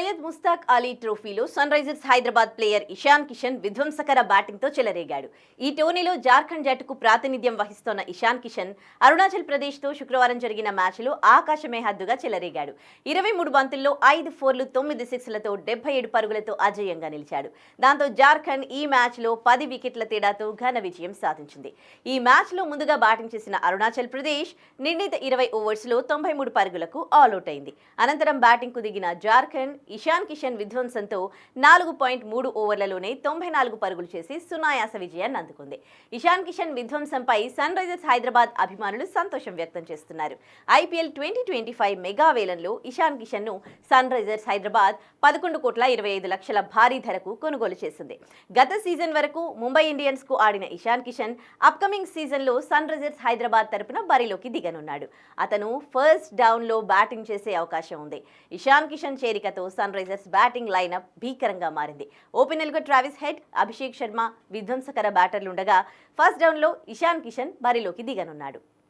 సయ్యద్ ముస్తాక్ అలీ ట్రోఫీలో Sunrisers Hyderabad player Ishan Kishan విధ్వంసకర బ్యాటింగ్తో చెలరేగాడు. ఈ టోర్నీలో జార్ఖండ్ జట్టుకు ప్రాతినిధ్యం వహిస్తోన్న ఇషాన్ కిషన్ అరుణాచల్ ప్రదేశ్తో శుక్రవారం జరిగిన మ్యాచ్లో ఆకాశమే హద్దుగా చెలరేగాడు. 23 బంతుల్లో 5 ఫోర్లు 9 సిక్స్లతో 77 పరుగులతో అజేయంగా నిలిచాడు. దాంతో జార్ఖండ్ ఈ మ్యాచ్లో 10 వికెట్ల తేడాతో ఘన విజయం సాధించింది. ఈ మ్యాచ్లో ముందుగా బ్యాటింగ్ చేసిన అరుణాచల్ ప్రదేశ్ నిర్ణీత 20 ఓవర్స్లో 93 పరుగులకు ఆల్అౌట్ అయింది. అనంతరం బ్యాటింగ్కు దిగిన జార్ఖండ్ ఇషాన్ కిషన్ విధ్వంసంతో 4.3 ఓవర్లలోనే 94 పరుగులు చేసి సునాయాస విజయాన్ని అందుకుంది. ఇషాన్ కిషన్ విధ్వంసంపై సన్ రైజర్స్ హైదరాబాద్ అభిమానులు సంతోషం వ్యక్తం చేస్తున్నారు. ఐపీఎల్ 2025 మెగా వేలంలో ఇషాన్ కిషన్ ను సన్ రైజర్స్ హైదరాబాద్ 11,25,00,000 భారీ ధరకు కొనుగోలు చేసింది. గత సీజన్ వరకు ముంబై ఇండియన్స్ కు ఆడిన ఇషాన్ కిషన్ అప్కమింగ్ సీజన్ లో సన్ రైజర్స్ హైదరాబాద్ తరపున బరిలోకి దిగనున్నాడు. అతను ఫస్ట్ డౌన్ లో బ్యాటింగ్ చేసే అవకాశం ఉంది. ఇషాన్ కిషన్ చేరికతో సన్ రైజర్స్ బ్యాటింగ్ లైనప్ భీకరంగా మారింది. ఓపెనర్లుగా ట్రావిస్ హెడ్, అభిషేక్ శర్మ విధ్వంసకర బ్యాటర్లుండగా ఫస్ట్ డౌన్లో ఇషాన్ కిషన్ బరిలోకి దిగనున్నాడు.